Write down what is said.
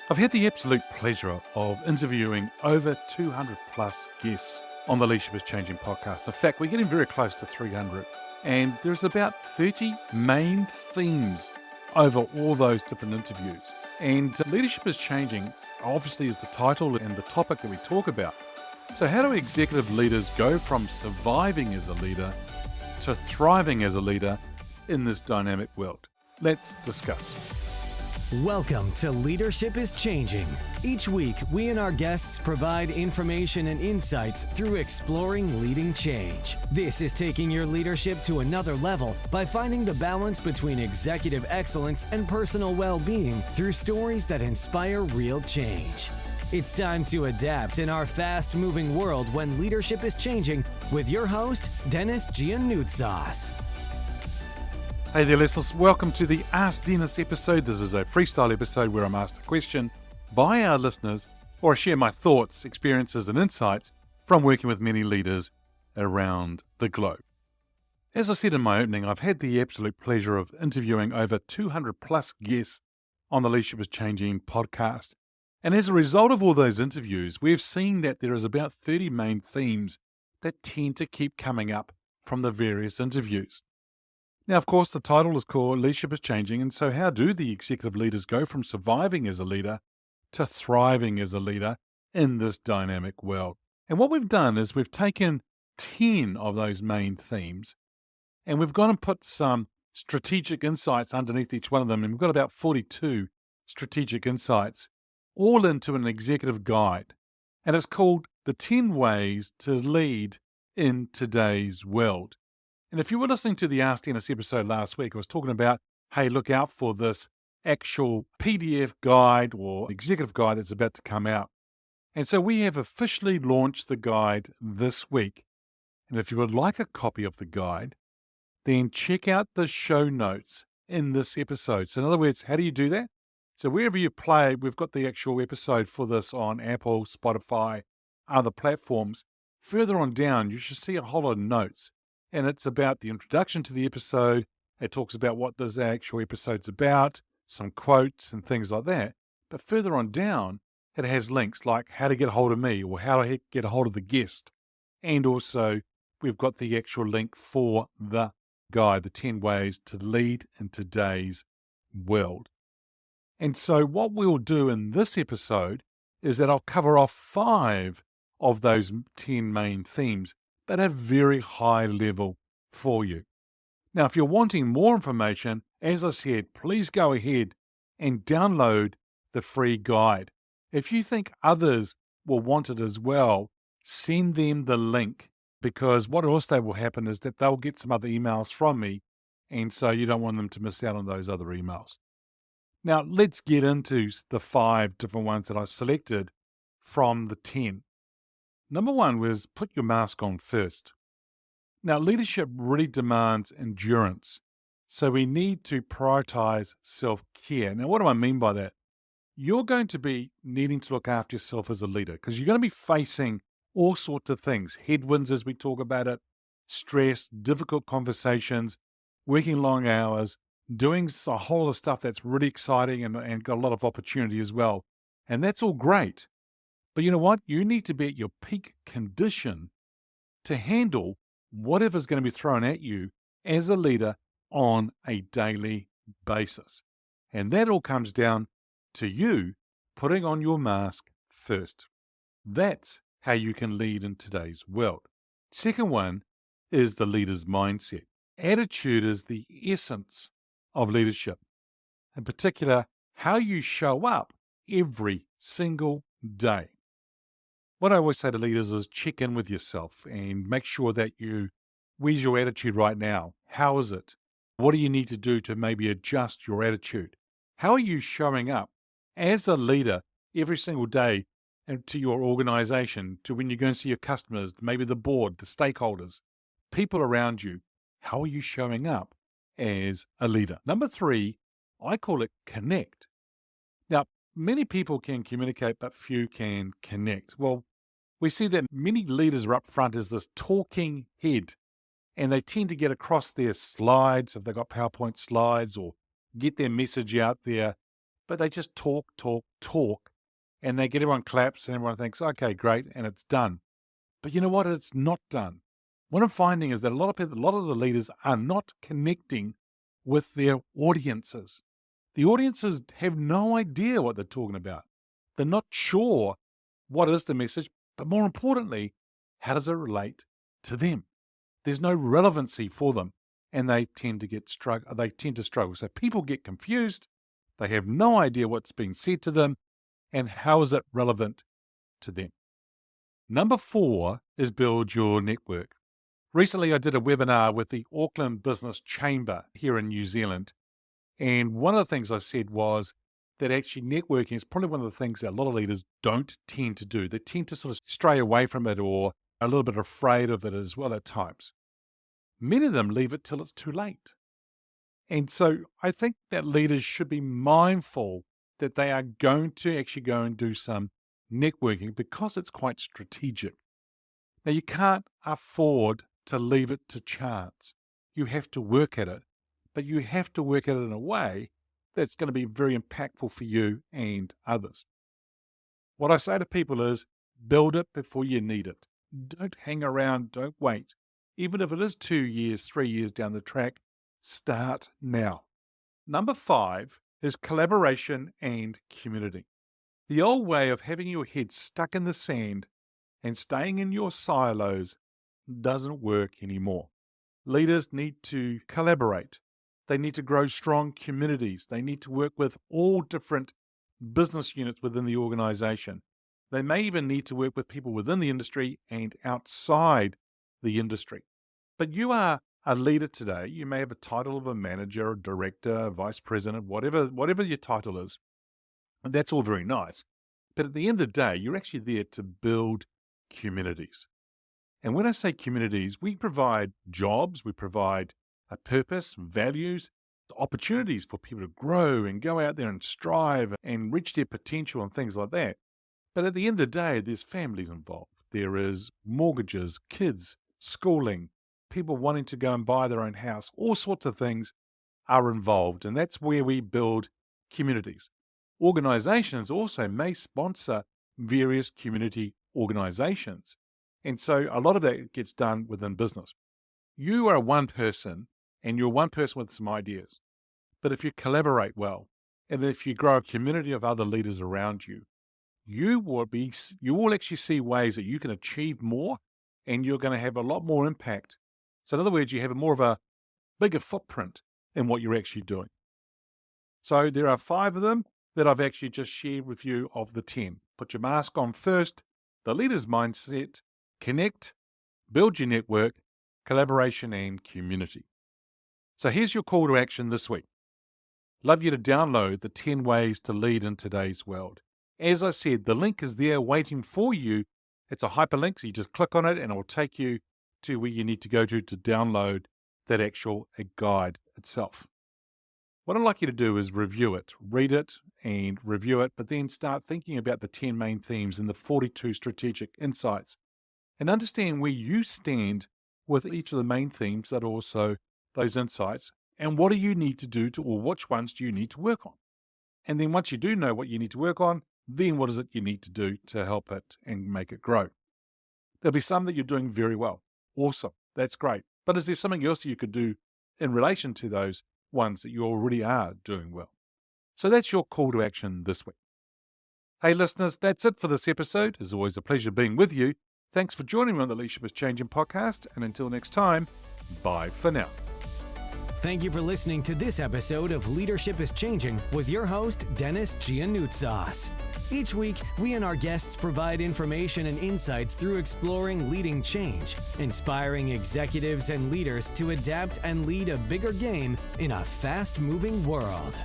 I've had the absolute pleasure of interviewing over 200 plus guests on the Leadership is Changing podcast. In fact, we're getting very close to 300, and there's about 30 main themes over all those different interviews. And Leadership is Changing obviously is the title and the topic that we talk about. So how do executive leaders go from surviving as a leader to thriving as a leader in this dynamic world? Let's discuss. Welcome to Leadership is Changing. Each week, we and our guests provide information and insights through exploring leading change. This is taking your leadership to another level by finding the balance between executive excellence and personal well-being through stories that inspire real change. It's time to adapt in our fast-moving world when leadership is changing with your host, Denis Giannoutsas. Hey there, listeners. Welcome to the Ask Denis episode. This is a freestyle episode where I'm asked a question by our listeners, or I share my thoughts, experiences, and insights from working with many leaders around the globe. As I said in my opening, I've had the absolute pleasure of interviewing over 200 plus guests on the Leadership is Changing podcast. And as a result of all those interviews, we've seen that there is about 30 main themes that tend to keep coming up from the various interviews. Now, of course, the title is called Leadership is Changing, and so how do the executive leaders go from surviving as a leader to thriving as a leader in this dynamic world? And what we've done is we've taken 10 of those main themes, and we've gone and put some strategic insights underneath each one of them, and we've got about 42 strategic insights, all into an executive guide. And it's called The 10 Ways to Lead in Today's World. And if you were listening to the Ask Denis episode last week, I was talking about, hey, look out for this actual PDF guide or executive guide that's about to come out. And so we have officially launched the guide this week. And if you would like a copy of the guide, then check out the show notes in this episode. So in other words, how do you do that? So wherever you play, we've got the actual episode for this on Apple, Spotify, other platforms. Further on down, you should see a whole lot of notes. And it's about the introduction to the episode. It talks about what this actual episode's about, some quotes and things like that. But further on down, it has links like how to get a hold of me or how to get a hold of the guest. And also, we've got the actual link for the guide, the 10 ways to lead in today's world. And so what we'll do in this episode is that I'll cover off 5 of those 10 main themes, but at a very high level for you. Now, if you're wanting more information, as I said, please go ahead and download the free guide. If you think others will want it as well, send them the link, because what also will happen is that they'll get some other emails from me, and so you don't want them to miss out on those other emails. Now, let's get into the 5 different ones that I've selected from the 10. Number 1 was put your mask on first. Now, leadership really demands endurance, so we need to prioritize self-care. Now, what do I mean by that? You're going to be needing to look after yourself as a leader because you're going to be facing all sorts of things, headwinds as we talk about it, stress, difficult conversations, working long hours, doing a whole lot of stuff that's really exciting and got a lot of opportunity as well. And that's all great. But you know what? You need to be at your peak condition to handle whatever's going to be thrown at you as a leader on a daily basis. And that all comes down to you putting on your mask first. That's how you can lead in today's world. Second one is the leader's mindset. Attitude is the essence of leadership. In particular, how you show up every single day. What I always say to leaders is check in with yourself and make sure that where's your attitude right now? How is it? What do you need to do to maybe adjust your attitude? How are you showing up as a leader every single day and to your organization, to when you go and see your customers, maybe the board, the stakeholders, people around you? How are you showing up as a leader? Number 3, I call it connect. Now, many people can communicate, but few can connect. Well, we see that many leaders are up front as this talking head, and they tend to get across their slides, if they've got PowerPoint slides, or get their message out there but they just talk, and they get everyone claps and everyone thinks, okay, great, and it's done. But you know what? It's not done. What I'm finding is that a lot of the leaders are not connecting with their audiences. The audiences have no idea what they're talking about. They're not sure what is the message, but more importantly, how does it relate to them? There's no relevancy for them, and they tend to struggle. So people get confused. They have no idea what's being said to them, and how is it relevant to them? Number 4 is build your network. Recently, I did a webinar with the Auckland Business Chamber here in New Zealand. And one of the things I said was that actually networking is probably one of the things that a lot of leaders don't tend to do. They tend to sort of stray away from it or are a little bit afraid of it as well at times. Many of them leave it till it's too late. And so I think that leaders should be mindful that they are going to actually go and do some networking because it's quite strategic. Now, you can't afford to leave it to chance. You have to work at it, but you have to work at it in a way that's going to be very impactful for you and others. What I say to people is build it before you need it. Don't hang around, don't wait. Even if it is 2 years, 3 years down the track, start now. Number 5 is collaboration and community. The old way of having your head stuck in the sand and staying in your silos doesn't work anymore. Leaders need to collaborate. They need to grow strong communities. They need to work with all different business units within the organization. They may even need to work with people within the industry and outside the industry. But you are a leader today. You may have a title of a manager, a director, a vice president, whatever your title is. And that's all very nice. But at the end of the day, you're actually there to build communities. And when I say communities, we provide jobs, we provide a purpose, values, opportunities for people to grow and go out there and strive and reach their potential and things like that. But at the end of the day, there's families involved. There is mortgages, kids, schooling, people wanting to go and buy their own house. All sorts of things are involved, and that's where we build communities. Organizations also may sponsor various community organizations. And so a lot of that gets done within business. You are one person, and you're one person with some ideas. But if you collaborate well, and if you grow a community of other leaders around you, you will actually see ways that you can achieve more, and you're going to have a lot more impact. So in other words, you have more of a bigger footprint in what you're actually doing. So there are 5 of them that I've actually just shared with you of the 10. Put your mask on first, the leader's mindset, connect, build your network, collaboration, and community. So here's your call to action this week. Love you to download the 10 ways to lead in today's world. As I said, the link is there waiting for you. It's a hyperlink, so you just click on it and it will take you to where you need to go to download that actual guide itself. What I'd like you to do is review it, read it and review it, but then start thinking about the 10 main themes and the 42 strategic insights and understand where you stand with each of the main themes that are also those insights and what do you need to do or which ones do you need to work on. And then once you do know what you need to work on, then what is it you need to do to help it and make it grow. There'll be some that you're doing very well. Awesome. That's great. But is there something else you could do in relation to those ones that you already are doing well? So that's your call to action this week. Hey listeners, that's it for this episode. It's always a pleasure being with you. Thanks for joining me on the Leadership is Changing podcast. And until next time, bye for now. Thank you for listening to this episode of Leadership is Changing with your host, Denis Giannoutsas. Each week, we and our guests provide information and insights through exploring leading change, inspiring executives and leaders to adapt and lead a bigger game in a fast-moving world.